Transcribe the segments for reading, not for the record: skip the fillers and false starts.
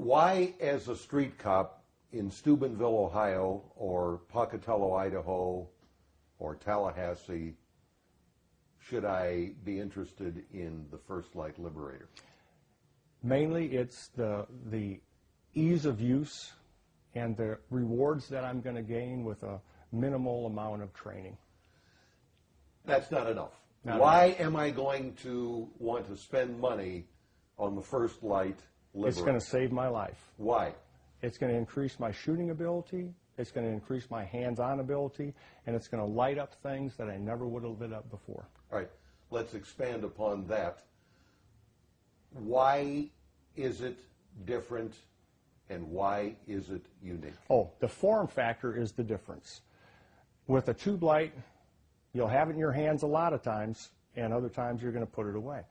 Why, as a street cop in Steubenville, Ohio, or Pocatello, Idaho, or Tallahassee, should I be interested in the First Light Liberator? Mainly it's the ease of use and the rewards that I'm going to gain with a minimal amount of training. That's not enough. Why am I going to want to spend money on the First Light Liberator? It's going to save my life. Why? It's going to increase my shooting ability, it's going to increase my hands-on ability, and it's going to light up things that I never would have lit up before. All right, let's expand upon that. Why is it different, and why is it unique? Oh, the form factor is the difference. With a tube light, you'll have it in your hands a lot of times, and other times you're going to put it away.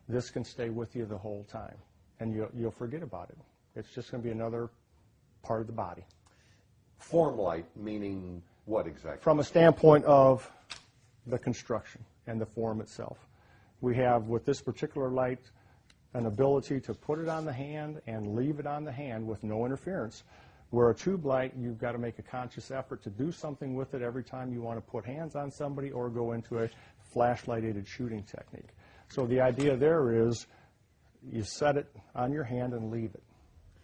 This can stay with you the whole time, and you'll forget about it. It's just going to be another part of the body. Form light, meaning what exactly? From a standpoint of the construction and the form itself. We have, with this particular light, an ability to put it on the hand and leave it on the hand with no interference. Where a tube light, you've got to make a conscious effort to do something with it every time you want to put hands on somebody or go into a flashlight-aided shooting technique. So the idea there is you set it on your hand and leave it,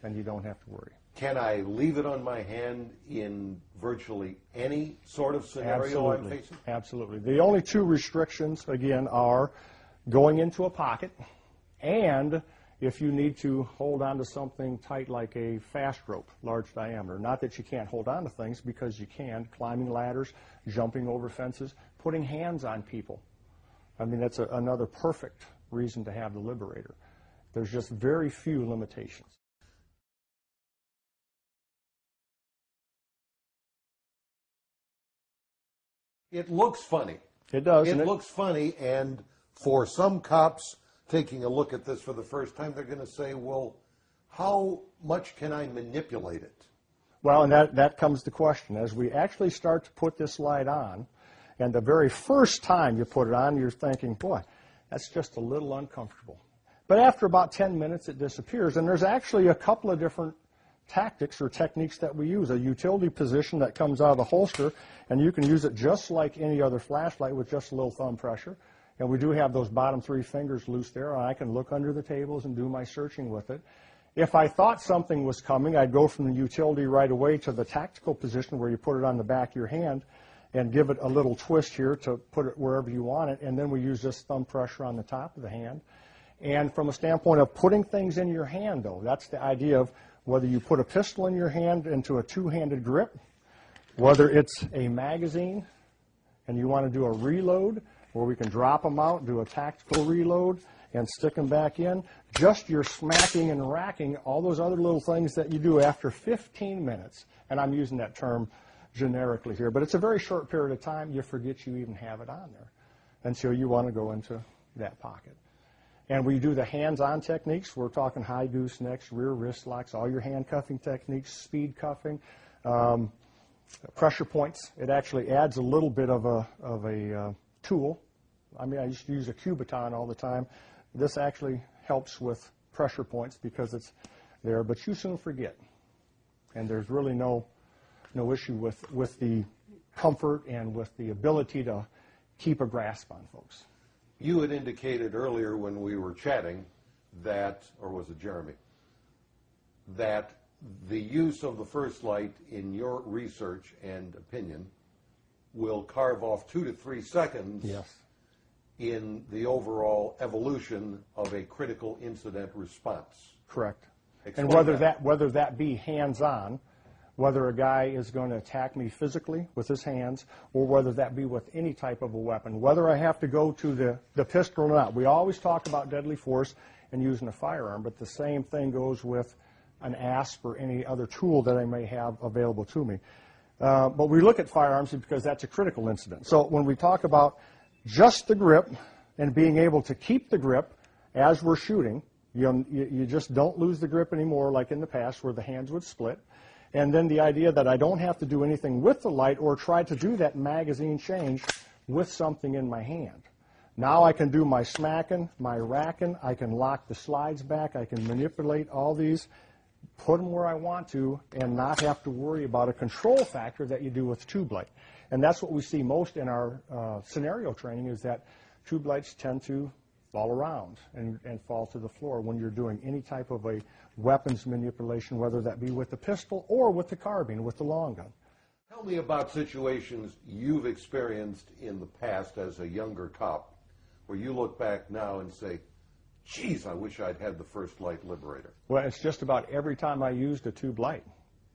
and you don't have to worry. Can I leave it on my hand in virtually any sort of scenario I'm facing? Absolutely. The only two restrictions, again, are going into a pocket and if you need to hold on to something tight like a fast rope, large diameter. Not that you can't hold on to things, because you can. Climbing ladders, jumping over fences, putting hands on people. I mean, that's another perfect reason to have the Liberator. There's just very few limitations. It looks funny. It does. It looks funny, and for some cops taking a look at this for the first time, they're going to say, well, how much can I manipulate it? Well, and that comes the question. As we actually start to put this light on, and the very first time you put it on, you're thinking, boy, that's just a little uncomfortable. But after about 10 minutes, it disappears, and there's actually a couple of different tactics or techniques that we use. A utility position that comes out of the holster, and you can use it just like any other flashlight with just a little thumb pressure. And we do have those bottom 3 fingers loose there, and I can look under the tables and do my searching with it. If I thought something was coming, I'd go from the utility right away to the tactical position where you put it on the back of your hand and give it a little twist here to put it wherever you want it, and then we use this thumb pressure on the top of the hand. And from a standpoint of putting things in your hand, though, that's the idea of whether you put a pistol in your hand into a two-handed grip, whether it's a magazine and you want to do a reload, where we can drop them out, do a tactical reload, and stick them back in. Just your smacking and racking, all those other little things that you do after 15 minutes, and I'm using that term generically here, but it's a very short period of time, you forget you even have it on there until you want to go into that pocket. And we do the hands-on techniques. We're talking high goosenecks, rear wrist locks, all your handcuffing techniques, speed cuffing, pressure points. It actually adds a little bit of a tool. I mean, I used to use a Cubiton all the time. This actually helps with pressure points because it's there, but you soon forget. And there's really no issue with the comfort and with the ability to keep a grasp on folks. You had indicated earlier when we were chatting that, or was it Jeremy, that the use of the First Light in your research and opinion will carve off 2 to 3 seconds in the overall evolution of a critical incident response. Correct. Explain and whether that be hands-on, whether a guy is going to attack me physically with his hands, or whether that be with any type of a weapon, whether I have to go to the pistol or not. We always talk about deadly force and using a firearm, but the same thing goes with an ASP or any other tool that I may have available to me. But we look at firearms because that's a critical incident. So when we talk about just the grip and being able to keep the grip as we're shooting, you just don't lose the grip anymore like in the past where the hands would split. And then the idea that I don't have to do anything with the light or try to do that magazine change with something in my hand. Now I can do my smacking, my racking, I can lock the slides back, I can manipulate all these put them where I want to, and not have to worry about a control factor that you do with tube light. And that's what we see most in our scenario training, is that tube lights tend to fall around and fall to the floor when you're doing any type of a weapons manipulation, whether that be with the pistol or with the carbine, with the long gun. Tell me about situations you've experienced in the past as a younger cop, where you look back now and say, geez, I wish I'd had the first light Liberator. Well, it's just about every time I used a tube light.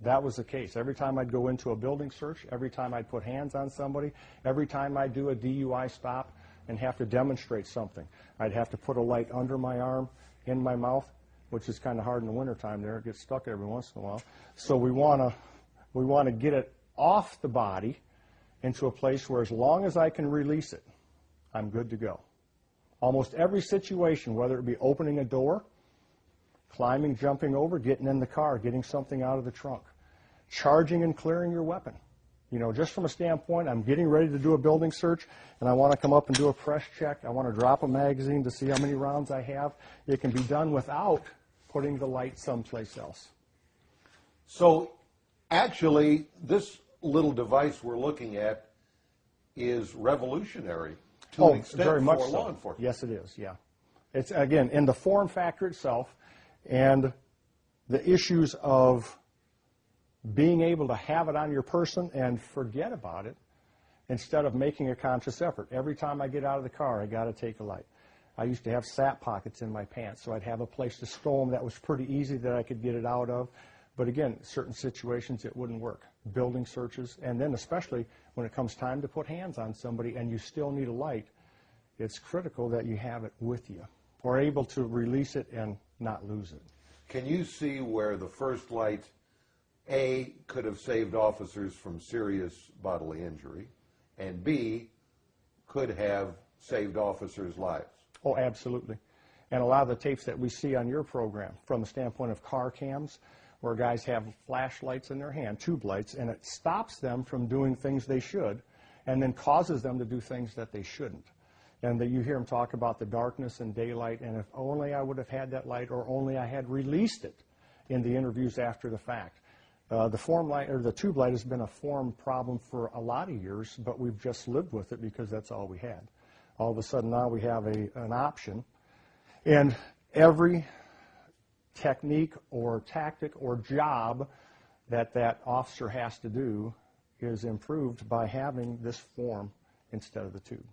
That was the case. Every time I'd go into a building search, every time I'd put hands on somebody, every time I'd do a DUI stop and have to demonstrate something, I'd have to put a light under my arm, in my mouth, which is kind of hard in the wintertime there. It gets stuck every once in a while. So we want to get it off the body into a place where as long as I can release it, I'm good to go. Almost every situation, whether it be opening a door, climbing, jumping over, getting in the car, getting something out of the trunk, charging and clearing your weapon. You know, just from a standpoint, I'm getting ready to do a building search, and I want to come up and do a press check. I want to drop a magazine to see how many rounds I have. It can be done without putting the light someplace else. So, actually, this little device we're looking at is revolutionary to an extent very much for so. law enforcement. Yes, it is, yeah. It's, again, in the form factor itself and the issues of being able to have it on your person and forget about it instead of making a conscious effort. Every time I get out of the car, I got to take a light. I used to have sap pockets in my pants, so I'd have a place to store them that was pretty easy that I could get it out of. But again, certain situations it wouldn't work. Building searches, and then especially when it comes time to put hands on somebody and you still need a light, it's critical that you have it with you or able to release it and not lose it. Can you see where the first light, A, could have saved officers from serious bodily injury, and B, could have saved officers' lives? Oh, absolutely. And a lot of the tapes that we see on your program, from the standpoint of car cams, where guys have flashlights in their hand, tube lights, and it stops them from doing things they should and then causes them to do things that they shouldn't. And that you hear them talk about the darkness and daylight, and if only I would have had that light or only I had released it in the interviews after the fact. The form light, or the tube light, has been a form problem for a lot of years, but we've just lived with it because that's all we had. All of a sudden now we have an option, and every technique or tactic or job that that officer has to do is improved by having this form instead of the tube.